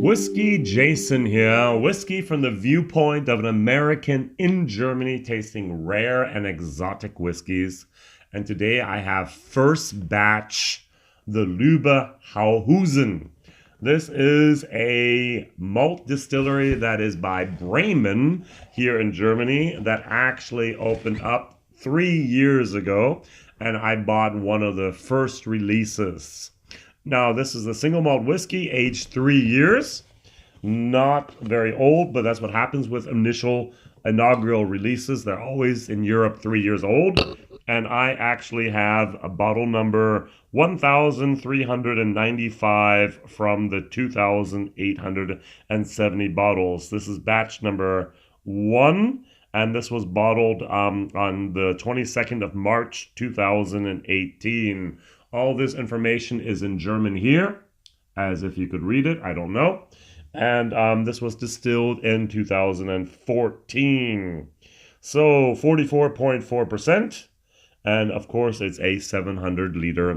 Whiskey Jason here, whiskey from the viewpoint of an American in Germany tasting rare and exotic whiskeys. And today I have first batch, the Luebbehusen. This is a malt distillery that is by Bremen here in Germany that actually opened up 3 years ago, and I bought one of the first releases. Now, this is a single malt whiskey, aged 3 years. Not very old, but that's what happens with inaugural releases. They're always in Europe 3 years old. And I actually have a bottle number 1,395 from the 2,870 bottles. This is batch number 1, and this was bottled on the 22nd of March 2018. All this information is in German here, as if you could read it. I don't know. And this was distilled in 2014. So 44.4%. And of course, it's a 700-liter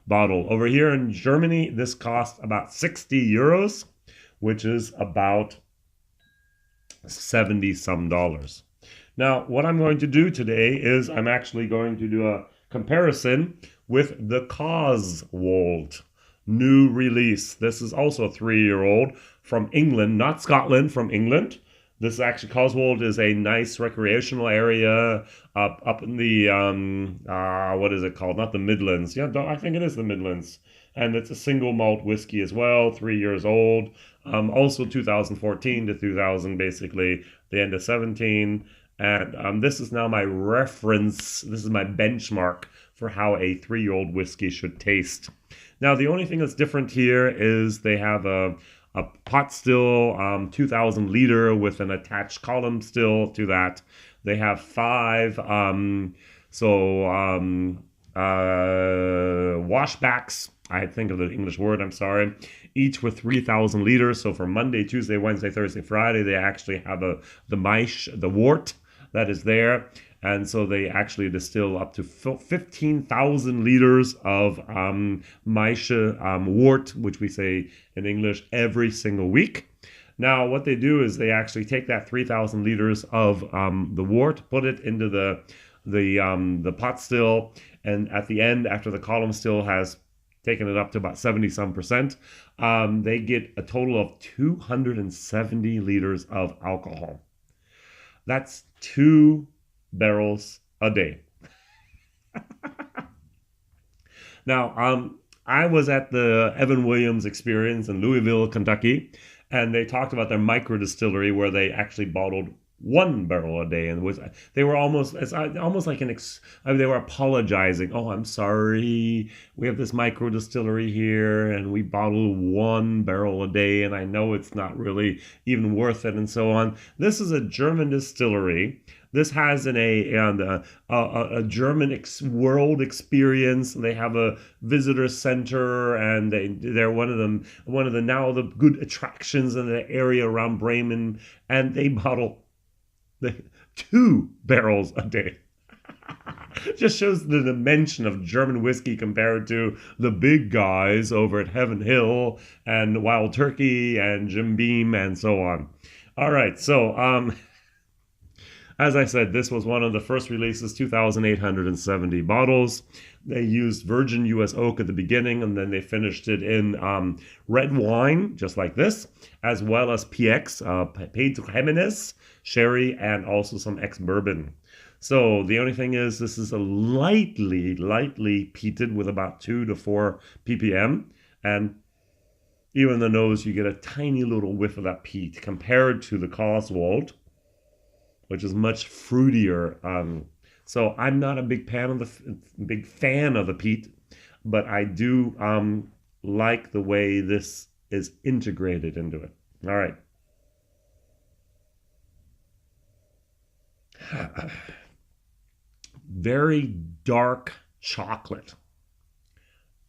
bottle. Over here in Germany, this costs about 60 euros, which is about 70 some dollars. Now, what I'm going to do today is I'm actually going to do a comparison with the Coswold new release. This is also a 3-year-old from England, not Scotland, from England. This is actually, Coswold is a nice recreational area up in the, what is it called? Not the Midlands. Yeah, I think it is the Midlands. And it's a single malt whiskey as well, 3 years old. Also 2014 to 2000, basically, the end of 17. And this is now my reference. This is my benchmark for how a 3-year-old whiskey should taste. Now, the only thing that's different here is they have a pot still, 2,000 liter with an attached column still to that. They have 5 washbacks. I think of the English word, I'm sorry. Each with 3,000 liters. So for Monday, Tuesday, Wednesday, Thursday, Friday, they actually have the mash, the wort that is there. And so they actually distill up to 15,000 liters of Maische wort, which we say in English, every single week. Now, what they do is they actually take that 3,000 liters of the wort, put it into the pot still, and at the end, after the column still has taken it up to about 70-some%, they get a total of 270 liters of alcohol. That's 2 barrels a day. Now, I was at the Evan Williams experience in Louisville, Kentucky, and they talked about their micro distillery where they actually bottled 1 barrel a day, and they were almost like they were apologizing. Oh, I'm sorry, we have this micro distillery here, and we bottle 1 barrel a day, and I know it's not really even worth it, and so on. This is a German distillery. This has a German world experience. They have a visitor center, and they're one of the now the good attractions in the area around Bremen, and they bottle 2 barrels a day. Just shows the dimension of German whiskey compared to the big guys over at Heaven Hill and Wild Turkey and Jim Beam and so on. All right, so as I said, this was one of the first releases, 2,870 bottles. They used virgin U.S. oak at the beginning, and then they finished it in red wine, just like this, as well as PX, Pedro Jimenez, sherry, and also some ex-bourbon. So the only thing is, this is a lightly peated with about 2 to 4 ppm, and even in the nose, you get a tiny little whiff of that peat compared to the Coswold, which is much fruitier. So I'm not a big fan of the peat, but I do like the way this is integrated into it. All right. Very dark chocolate.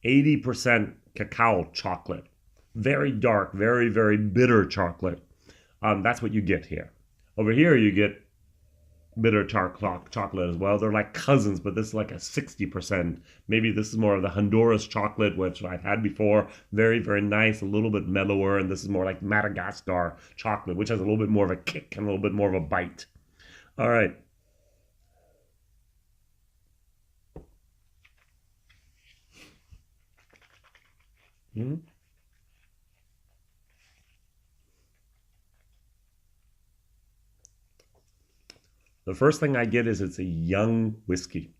80% cacao chocolate. Very dark, very, very bitter chocolate. That's what you get here. Over here, you get bitter chocolate as well. They're like cousins, but this is like a 60%. Maybe this is more of the Honduras chocolate, which I've had before. Very, very nice, a little bit mellower. And this is more like Madagascar chocolate, which has a little bit more of a kick and a little bit more of a bite. All right. Mhm. The first thing I get is it's a young whiskey.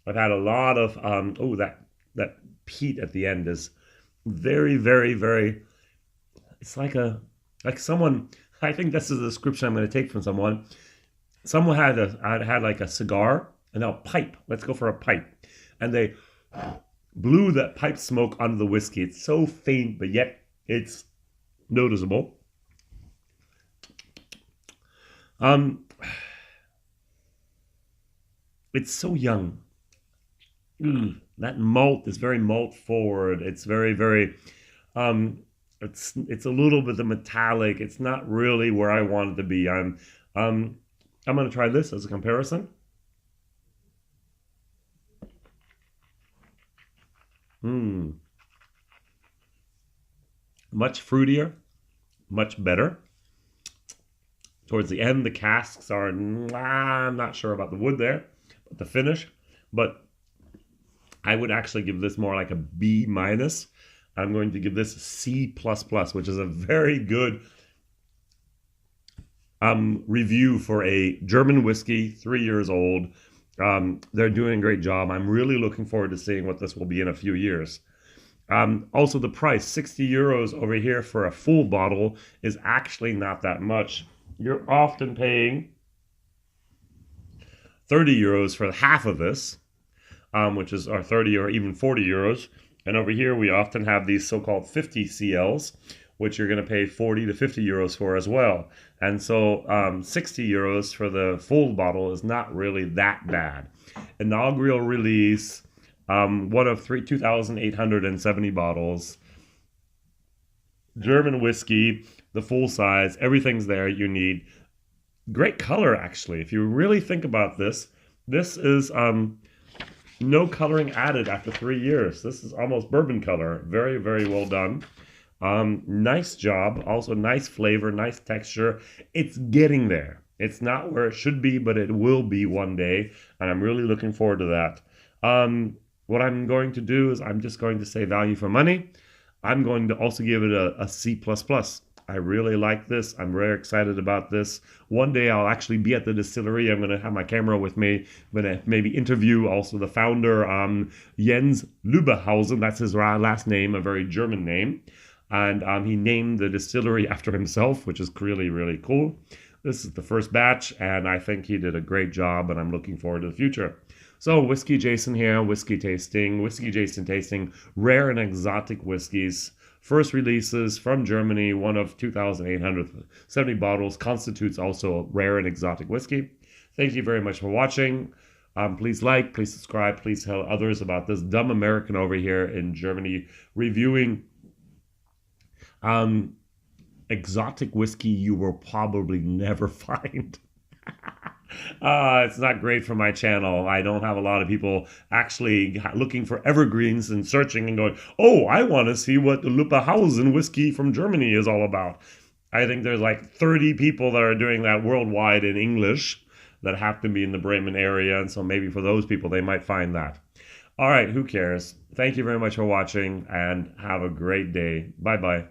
I've had a lot of that peat at the end is very, very, very. It's like someone. I think this is the description I'm going to take from someone. Someone had like a cigar and a pipe. Let's go for a pipe, and they blew that pipe smoke onto the whiskey. It's so faint, but yet it's noticeable. Um, it's so young. That malt is very malt forward. It's very, very um it's a little bit of metallic. It's not really where I want it to be. Um I'm gonna try this as a comparison. Mm, much fruitier, much better. Towards the end, the casks are I'm not sure about the wood there, but the finish. But I would actually give this more like a B minus. I'm going to give this a C plus plus, which is a very good review for a German whiskey, 3 years old. They're doing a great job. I'm really looking forward to seeing what this will be in a few years. Also, the price, 60 euros over here for a full bottle, is actually not that much. You're often paying 30 euros for half of this, which is our 30 or even 40 euros. And over here, we often have these so-called 50 CLs, which you're going to pay 40 to 50 euros for as well. And so 60 euros for the full bottle is not really that bad. Inaugural release, one of 2,870 bottles. German whiskey, the full size, everything's there you need. Great color, actually. If you really think about this, this is no coloring added after 3 years. This is almost bourbon color. Very, very well done. Nice job. Also nice flavor, nice texture. It's getting there. It's not where it should be, but it will be one day. And I'm really looking forward to that. What I'm going to do is I'm just going to say value for money. I'm going to also give it a C++. I really like this. I'm very excited about this. One day I'll actually be at the distillery. I'm going to have my camera with me. I'm going to maybe interview also the founder, Jens Luebbehusen. That's his last name, a very German name. And he named the distillery after himself, which is really, really cool. This is the first batch, and I think he did a great job, and I'm looking forward to the future. So, WhiskyJason here, whiskey tasting, WhiskyJason tasting rare and exotic whiskeys. First releases from Germany, one of 2,870 bottles, constitutes also a rare and exotic whiskey. Thank you very much for watching. Please like, please subscribe, please tell others about this dumb American over here in Germany reviewing exotic whiskey you will probably never find. It's not great for my channel. I don't have a lot of people actually looking for evergreens and searching and going, oh, I want to see what the Luebbehusen whiskey from Germany is all about. I think there's like 30 people that are doing that worldwide in English that have to be in the Bremen area. And so maybe for those people, they might find that. All right, who cares? Thank you very much for watching and have a great day. Bye-bye.